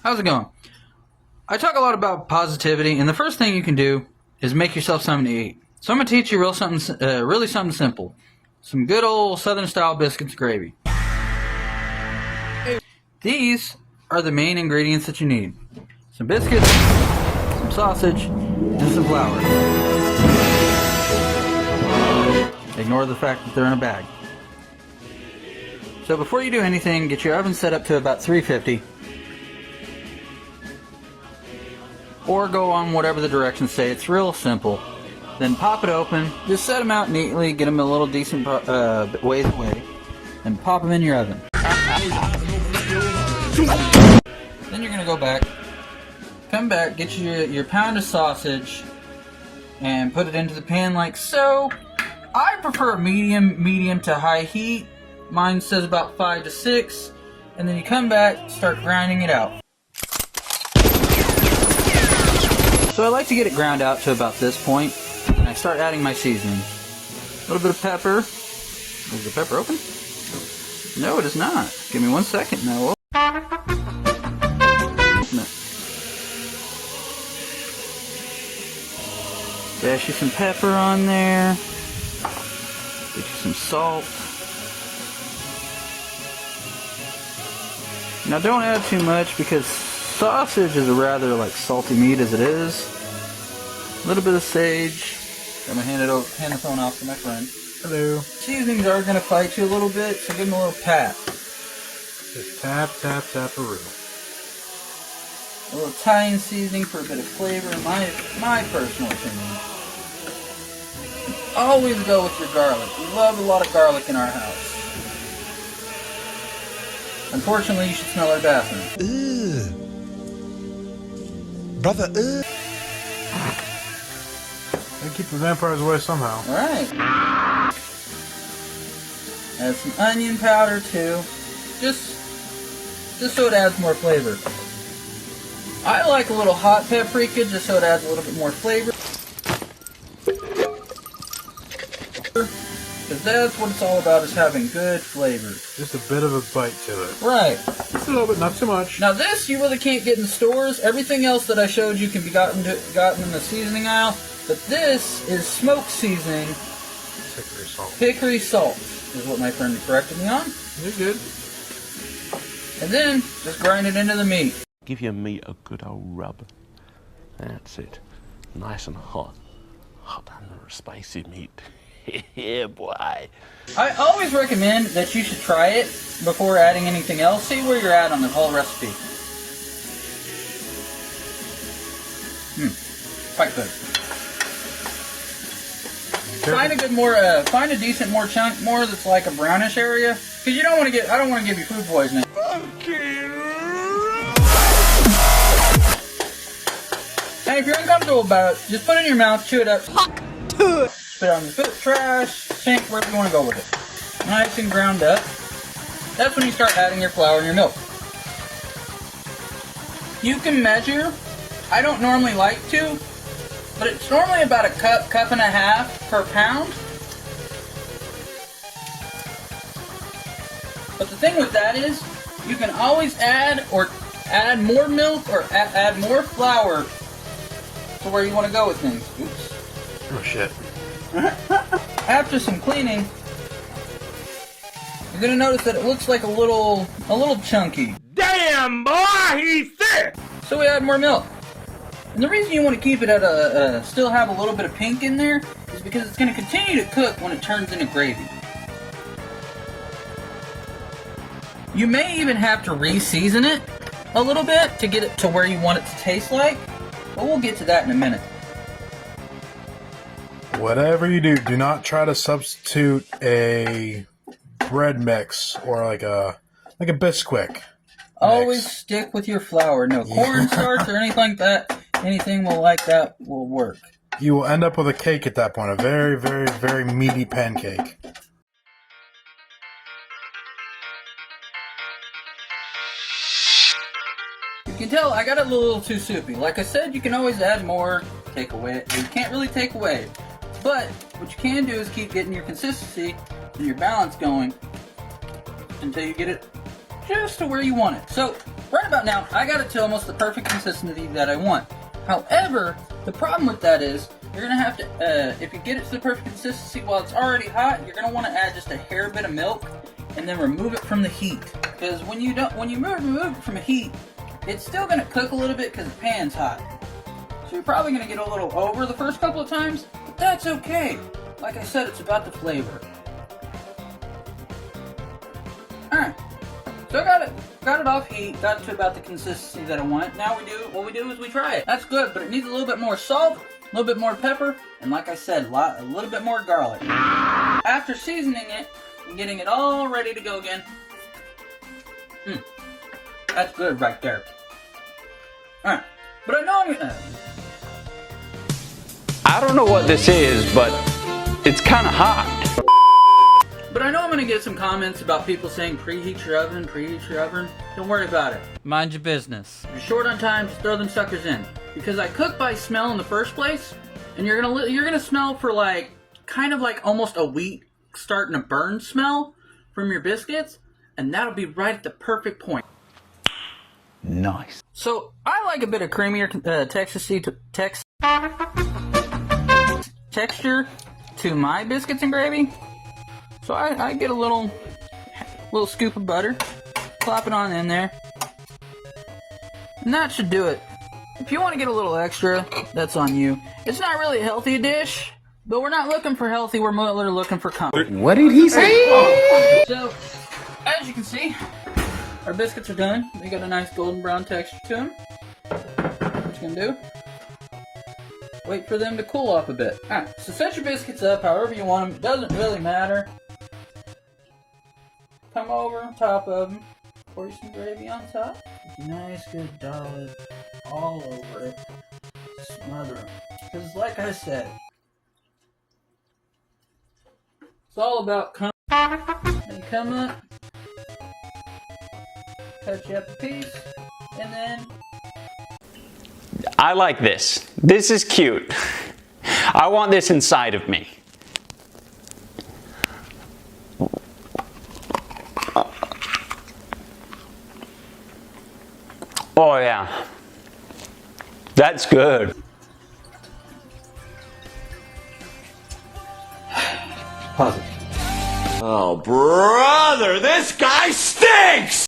How's it going? I talk a lot about positivity, and the first thing you can do is make yourself something to eat. So I'm going to teach you really something simple. Some good old Southern style biscuits and gravy. These are the main ingredients that you need. Some biscuits, some sausage, and some flour. Ignore the fact that they're in a bag. So before you do anything, get your oven set up to about 350. Or go on whatever the directions say. It's real simple. Then pop it open. Just set them out neatly. Get them a little decent ways away. And pop them in your oven. Then you're going to go back. Come back, get your pound of sausage. And put it into the pan like so. I prefer a medium to high heat. Mine says about 5 to 6. And then you come back, start grinding it out. So I like to get it ground out to about this point, and I start adding my seasoning. A little bit of pepper. Is the pepper open? No, it is not. Give me 1 second now. Dash you some pepper on there. Get you some salt. Now don't add too much because sausage is a rather salty meat as it is. A little bit of sage. I'm gonna hand the phone off to my friend. Hello. Seasonings are gonna fight you a little bit, so give them a little pat. Just tap, tap, tap-a-roo. A little Italian seasoning for a bit of flavor, in my personal opinion. Always go with your garlic. We love a lot of garlic in our house. Unfortunately, you should smell our bathroom. Ugh. Brother, ugh. They keep the vampires away somehow. Alright. Add some onion powder too. Just so it adds more flavor. I like a little hot paprika just so it adds a little bit more flavor. Because that's what it's all about, is having good flavor. Just a bit of a bite to it. Right. Just a little bit, not too much. Now this you really can't get in stores. Everything else that I showed you can be gotten in the seasoning aisle. But this is smoked seasoning. Hickory salt. Hickory salt is what my friend corrected me on. You're good. And then just grind it into the meat. Give your meat a good old rub. That's it. Nice and hot. Hot and spicy meat. Yeah, boy. I always recommend that you should try it before adding anything else. See where you're at on the whole recipe. Quite good. Find a decent chunk that's like a brownish area, because you don't want to get. I don't want to give you food poisoning. And if you're uncomfortable about it, just put it in your mouth, chew it up. Put it on the food, trash, sink, wherever you want to go with it. Nice and ground up. That's when you start adding your flour and your milk. You can measure. I don't normally like to, but it's normally about a cup and a half per pound. But the thing with that is, you can always add more milk or add more flour to where you want to go with things. Oops. Oh shit. After some cleaning, you're gonna notice that it looks like a little chunky. Damn, boy, he's thick! So we add more milk. And the reason you want to keep it at still have a little bit of pink in there is because it's gonna continue to cook when it turns into gravy. You may even have to re-season it a little bit to get it to where you want it to taste like, but we'll get to that in a minute. Whatever you do, do not try to substitute a bread mix or like a Bisquick. Always stick with your flour. No cornstarch or anything like that. Anything like that will work. You will end up with a cake at that point. A very, very, very meaty pancake. You can tell I got it a little too soupy. Like I said, you can always add more, take away. You can't really take away. But what you can do is keep getting your consistency and your balance going until you get it just to where you want it. So, right about now, I got it to almost the perfect consistency that I want. However, the problem with that is, you're going to have to, if you get it to the perfect consistency while it's already hot, you're going to want to add just a hair bit of milk, and then remove it from the heat. Because when you remove it from the heat, it's still going to cook a little bit because the pan's hot. So you're probably going to get a little over the first couple of times, but that's okay. Like I said, it's about the flavor. Alright, so I got it off heat, got it to about the consistency that I want. Now what we do is we try it. That's good, but it needs a little bit more salt, a little bit more pepper, and like I said, a little bit more garlic. After seasoning it and getting it all ready to go again, that's good right there. Alright, but I know I don't know what this is, but it's kind of hot. But I know I'm going to get some comments about people saying preheat your oven, preheat your oven. Don't worry about it. Mind your business. If you're short on time, just throw them suckers in. Because I cook by smell in the first place, and you're gonna smell for like, kind of like almost a wheat starting to burn smell from your biscuits, and that'll be right at the perfect point. Nice. So I like a bit of creamier texture to my biscuits and gravy. So I get a little scoop of butter, plop it on in there, and that should do it. If you want to get a little extra, that's on you. It's not really a healthy dish, but we're not looking for healthy, we're more looking for comfort. What did he say? So, as you can see, our biscuits are done. They got a nice golden brown texture to them. What you're gonna do? Wait for them to cool off a bit. Alright, so set your biscuits up however you want them. It doesn't really matter. Come over on top of them. Pour you some gravy on top. Nice good dollop all over it. Smother them. Because like I said, it's all about then come up, cut you up a piece, and then I like this. This is cute. I want this inside of me. Oh yeah. That's good. pause it. Oh, brother, this guy stinks!